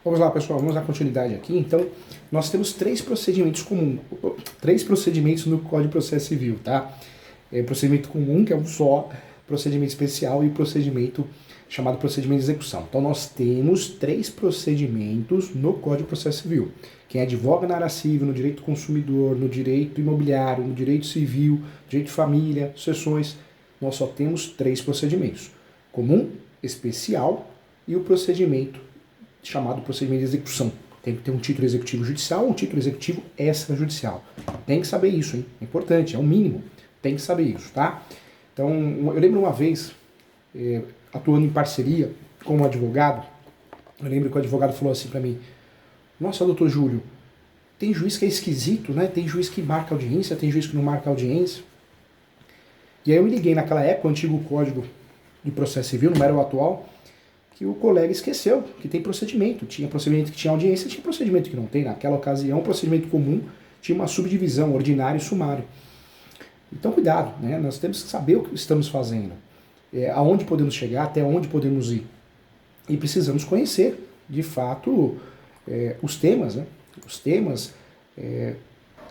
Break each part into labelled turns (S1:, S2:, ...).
S1: Vamos lá, pessoal, vamos dar continuidade aqui. Então, nós temos três procedimentos comuns, três procedimentos no Código de Processo Civil, tá? Procedimento comum, que é um só, procedimento especial e procedimento chamado procedimento de execução. Então, nós temos três procedimentos no Código de Processo Civil. Quem advoga na área civil, no direito do consumidor, no direito imobiliário, no direito civil, direito de família, sucessões, nós só temos três procedimentos: comum, especial e o procedimento chamado procedimento de execução. Tem que ter um título executivo judicial ou um título executivo extrajudicial. Tem que saber isso, hein? É importante, é o mínimo. Tem que saber isso, tá? Então, eu lembro uma vez, atuando em parceria com um advogado, eu lembro que o advogado falou assim para mim: nossa, doutor Júlio, tem juiz que é esquisito, né? Tem juiz que marca audiência, tem juiz que não marca audiência. E aí eu me liguei naquela época, o antigo Código de Processo Civil, não era o atual, que o colega esqueceu que tem procedimento. Tinha procedimento que tinha audiência, tinha procedimento que não tem. Naquela ocasião, o procedimento comum tinha uma subdivisão, ordinário e sumário. Então, cuidado, né? Nós temos que saber o que estamos fazendo, aonde podemos chegar, até onde podemos ir. E precisamos conhecer, de fato, os temas, né? Os temas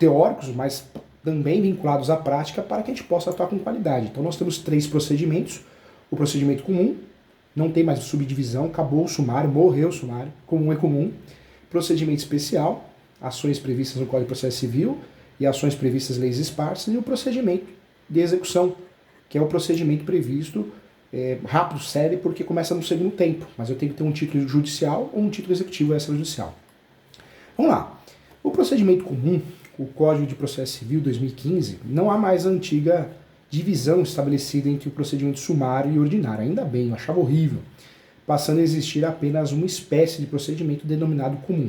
S1: teóricos, mas também vinculados à prática, para que a gente possa atuar com qualidade. Então, nós temos três procedimentos: o procedimento comum, não tem mais subdivisão, acabou o sumário, morreu o sumário, comum é comum. Procedimento especial, ações previstas no Código de Processo Civil e ações previstas em leis esparsas, e o procedimento de execução, que é o procedimento previsto rápido, sério, porque começa no segundo tempo, mas eu tenho que ter um título judicial ou um título executivo extrajudicial. Vamos lá. O procedimento comum, o Código de Processo Civil 2015, não há mais a antiga divisão estabelecida entre o procedimento sumário e ordinário. Ainda bem, eu achava horrível. Passando a existir apenas uma espécie de procedimento denominado comum.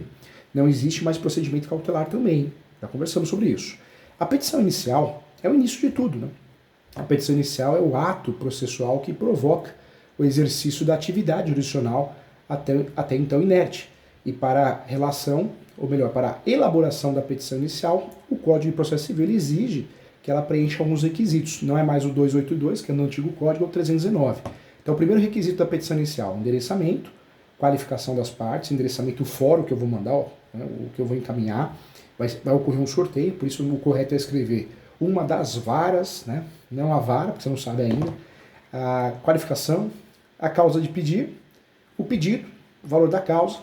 S1: Não existe mais procedimento cautelar também. Já conversamos sobre isso. A petição inicial é o início de tudo, né? A petição inicial é o ato processual que provoca o exercício da atividade jurisdicional até então inerte. E para a relação, ou melhor, para a elaboração da petição inicial, o Código de Processo Civil exige que ela preencha alguns requisitos. Não é mais o 282, que é no antigo código, ou 319. Então, o primeiro requisito da petição inicial: endereçamento, qualificação das partes, endereçamento, o fórum que eu vou mandar, né, o que eu vou encaminhar. Vai ocorrer um sorteio, por isso o correto é escrever uma das varas, né, não a vara, porque você não sabe ainda, a qualificação, a causa de pedir, o pedido, o valor da causa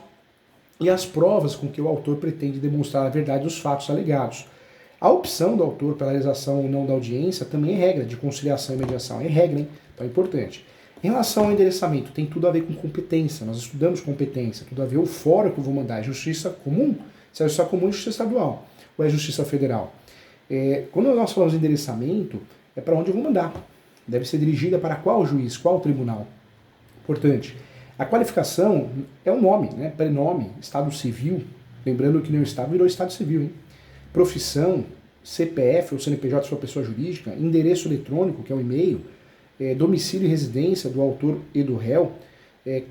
S1: e as provas com que o autor pretende demonstrar a verdade dos fatos alegados. A opção do autor pela realização ou não da audiência também é regra de conciliação e mediação. É regra, hein? Então é importante. Em relação ao endereçamento, tem tudo a ver com competência. Nós estudamos competência, tudo a ver o fórum que eu vou mandar. É justiça comum? Se é justiça comum, é justiça estadual. Ou é justiça federal? Quando nós falamos de endereçamento, é para onde eu vou mandar. Deve ser dirigida para qual juiz, qual tribunal. Importante. A qualificação é o nome, né? Prenome, estado civil. Lembrando que no estado virou estado civil, hein? Profissão, CPF ou CNPJ sua pessoa jurídica, endereço eletrônico, que é o e-mail, domicílio e residência do autor e do réu.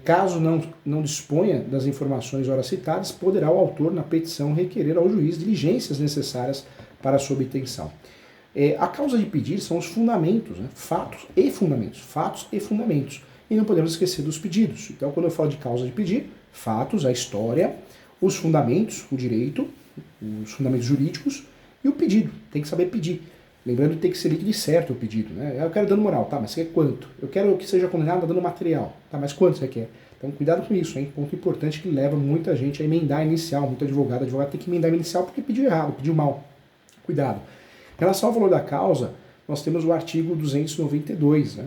S1: Caso não disponha das informações ora citadas, poderá o autor, na petição, requerer ao juiz diligências necessárias para a sua obtenção. A causa de pedir são os fundamentos, né? Fatos e fundamentos. E não podemos esquecer dos pedidos. Então, quando eu falo de causa de pedir, fatos, a história, os fundamentos, o direito, os fundamentos jurídicos e o pedido. Tem que saber pedir. Lembrando que tem que ser líquido e certo o pedido, né? Eu quero dano moral, tá, mas você quer quanto? Eu quero que seja condenado a dano material, tá, mas quanto você quer? Então cuidado com isso, hein? Ponto importante que leva muita gente a emendar a inicial, muito advogado tem que emendar a inicial porque pediu errado, pediu mal. Cuidado. Em relação ao valor da causa, nós temos o artigo 292, né?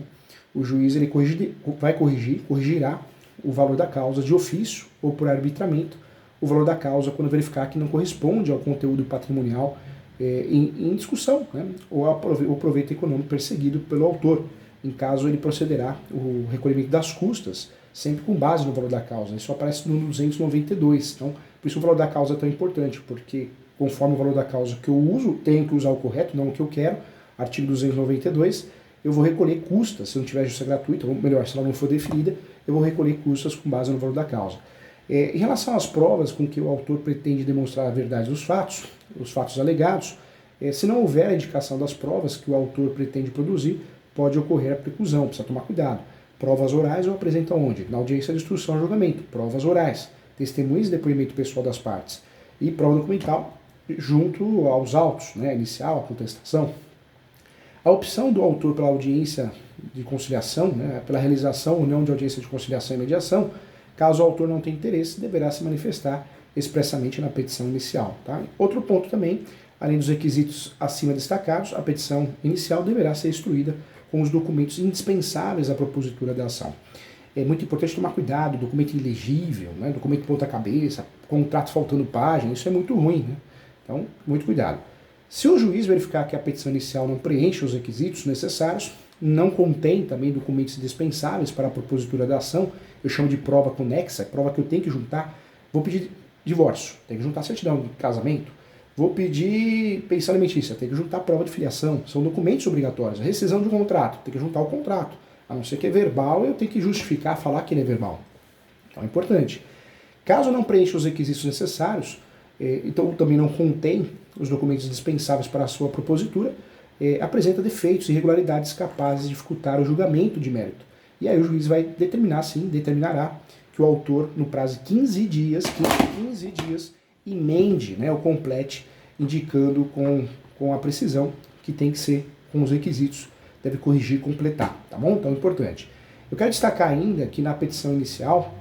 S1: O juiz ele corrigirá o valor da causa de ofício ou por arbitramento, o valor da causa quando verificar que não corresponde ao conteúdo patrimonial em discussão, né? Ou o proveito econômico perseguido pelo autor. Em caso, ele procederá o recolhimento das custas, sempre com base no valor da causa. Isso aparece no 292. Então, por isso o valor da causa é tão importante, porque conforme o valor da causa que eu uso, tenho que usar o correto, não o que eu quero. Artigo 292, eu vou recolher custas, se não tiver justiça gratuita, ou melhor, se ela não for definida, eu vou recolher custas com base no valor da causa. Em relação às provas com que o autor pretende demonstrar a verdade dos fatos, os fatos alegados, se não houver a indicação das provas que o autor pretende produzir, pode ocorrer a preclusão, precisa tomar cuidado. Provas orais eu apresento aonde? Na audiência de instrução e julgamento, provas orais. testemunhas e depoimento pessoal das partes e prova documental junto aos autos, né, inicial, a contestação. A opção do autor pela audiência de conciliação, né, pela realização ou não de audiência de conciliação e mediação, caso o autor não tenha interesse, deverá se manifestar expressamente na petição inicial. Tá? Outro ponto também, além dos requisitos acima destacados, a petição inicial deverá ser instruída com os documentos indispensáveis à propositura da ação. É muito importante tomar cuidado, documento ilegível, né, documento ponta-cabeça, contrato faltando página, isso é muito ruim, né? Então, muito cuidado. Se o juiz verificar que a petição inicial não preenche os requisitos necessários, não contém também documentos indispensáveis para a propositura da ação, eu chamo de prova conexa, prova que eu tenho que juntar, vou pedir divórcio, tenho que juntar certidão de casamento, vou pedir pensão alimentícia, tenho que juntar prova de filiação, são documentos obrigatórios, a rescisão de um contrato, tenho que juntar o contrato, a não ser que é verbal, eu tenho que justificar, falar que ele é verbal. Então é importante. Caso não preencha os requisitos necessários, então também não contém os documentos dispensáveis para a sua propositura, apresenta defeitos e irregularidades capazes de dificultar o julgamento de mérito. E aí o juiz vai determinará que o autor, no prazo de 15 dias, emende, né, ou complete, indicando com a precisão que tem que ser com os requisitos, deve corrigir e completar, tá bom? Então é importante. Eu quero destacar ainda que na petição inicial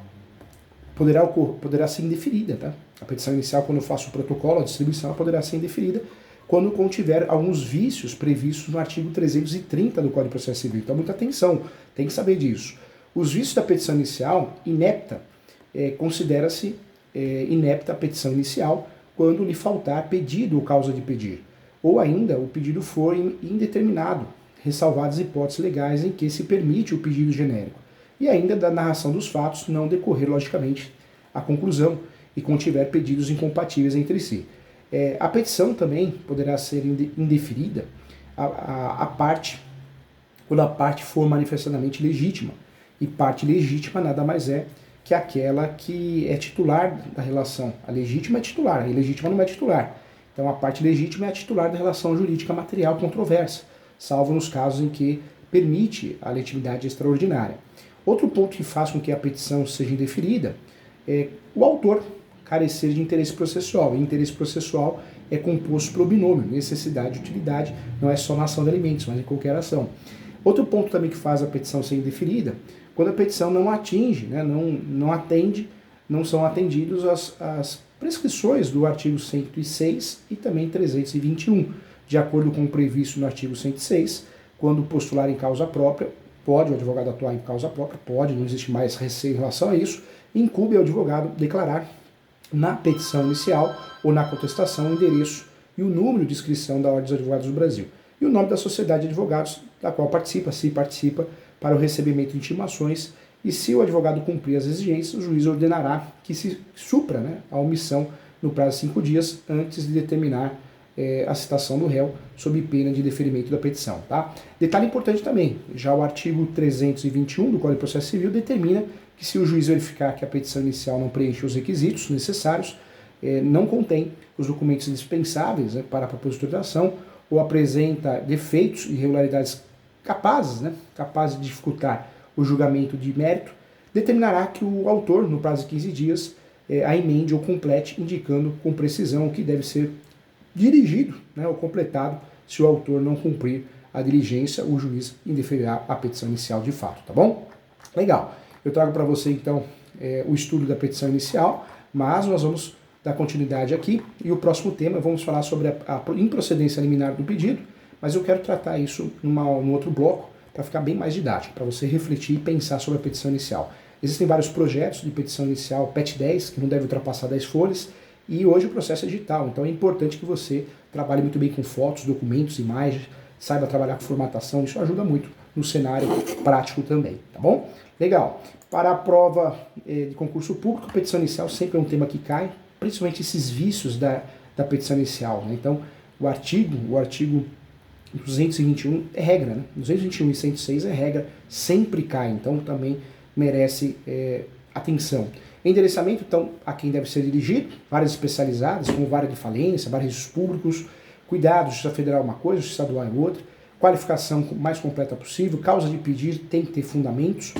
S1: poderá ser indeferida, tá? A petição inicial, quando eu faço o protocolo, a distribuição, ela poderá ser indeferida quando contiver alguns vícios previstos no artigo 330 do Código de Processo Civil. Então, muita atenção, tem que saber disso. Os vícios da petição inicial, inepta, considera-se inepta a petição inicial quando lhe faltar pedido ou causa de pedir, ou ainda o pedido for indeterminado, ressalvadas hipóteses legais em que se permite o pedido genérico, e ainda da narração dos fatos não decorrer, logicamente, a conclusão e contiver pedidos incompatíveis entre si. A petição também poderá ser indeferida quando a parte for manifestadamente legítima, e parte legítima nada mais é que aquela que é titular da relação. A legítima é titular, a ilegítima não é titular. Então a parte legítima é a titular da relação jurídica material controversa, salvo nos casos em que permite a legitimidade extraordinária. Outro ponto que faz com que a petição seja indeferida é o autor carecer de interesse processual. E interesse processual é composto pelo binômio, necessidade e utilidade, não é só na ação de alimentos, mas em qualquer ação. Outro ponto também que faz a petição ser indeferida, quando a petição não atinge, né, não atende, não são atendidos as prescrições do artigo 106 e também 321, de acordo com o previsto no artigo 106, quando postular em causa própria, pode o advogado atuar em causa própria, pode, não existe mais receio em relação a isso, incumbe ao advogado declarar na petição inicial ou na contestação o endereço e o número de inscrição da Ordem dos Advogados do Brasil e o nome da sociedade de advogados da qual participa, se participa, para o recebimento de intimações, e se o advogado cumprir as exigências, o juiz ordenará que se supra, né, a omissão no prazo de 5 dias antes de determinar a citação do réu sob pena de deferimento da petição. Tá? Detalhe importante também, já o artigo 321 do Código de Processo Civil determina que se o juiz verificar que a petição inicial não preenche os requisitos necessários, não contém os documentos indispensáveis, né, para a propositura da ação, ou apresenta defeitos e irregularidades capazes de dificultar o julgamento de mérito, determinará que o autor, no prazo de 15 dias, a emende ou complete, indicando com precisão o que deve ser dirigido, né, ou completado. Se o autor não cumprir a diligência, o juiz indeferirá a petição inicial de fato, tá bom? Legal. Eu trago para você, então, o estudo da petição inicial, mas nós vamos dar continuidade aqui, e o próximo tema vamos falar sobre a improcedência liminar do pedido, mas eu quero tratar isso num outro bloco, para ficar bem mais didático, para você refletir e pensar sobre a petição inicial. Existem vários projetos de petição inicial, PET 10, que não deve ultrapassar 10 folhas, e hoje o processo é digital, então é importante que você trabalhe muito bem com fotos, documentos, imagens, saiba trabalhar com formatação, isso ajuda muito no cenário prático também, tá bom? Legal. Para a prova de concurso público, a petição inicial sempre é um tema que cai, principalmente esses vícios da petição inicial, né? Então, o artigo 221 é regra, né? 221 e 106 é regra, sempre cai, então também merece atenção. Endereçamento, então, a quem deve ser dirigido, várias especializadas, como vara de falência, vários públicos, cuidado, justiça federal é uma coisa, justiça estadual é outra, qualificação mais completa possível, causa de pedir tem que ter fundamentos,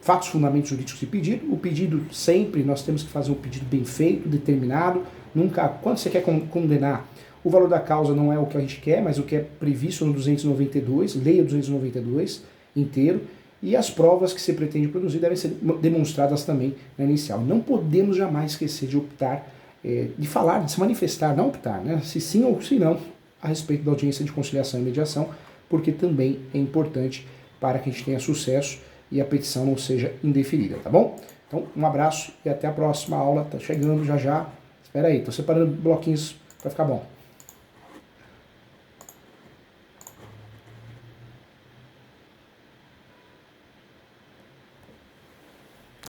S1: fatos, fundamentos jurídicos de pedido. O pedido sempre, nós temos que fazer um pedido bem feito, determinado. Nunca, quando você quer condenar, o valor da causa não é o que a gente quer, mas o que é previsto no 292, leia 292 inteiro, e as provas que você pretende produzir devem ser demonstradas também na inicial. Não podemos jamais esquecer de optar, de falar, de se manifestar, não optar, né? Se sim ou se não, a respeito da audiência de conciliação e mediação, porque também é importante para que a gente tenha sucesso e a petição não seja indeferida, tá bom? Então, um abraço e até a próxima aula, tá chegando já já. Espera aí, tô separando bloquinhos para ficar bom.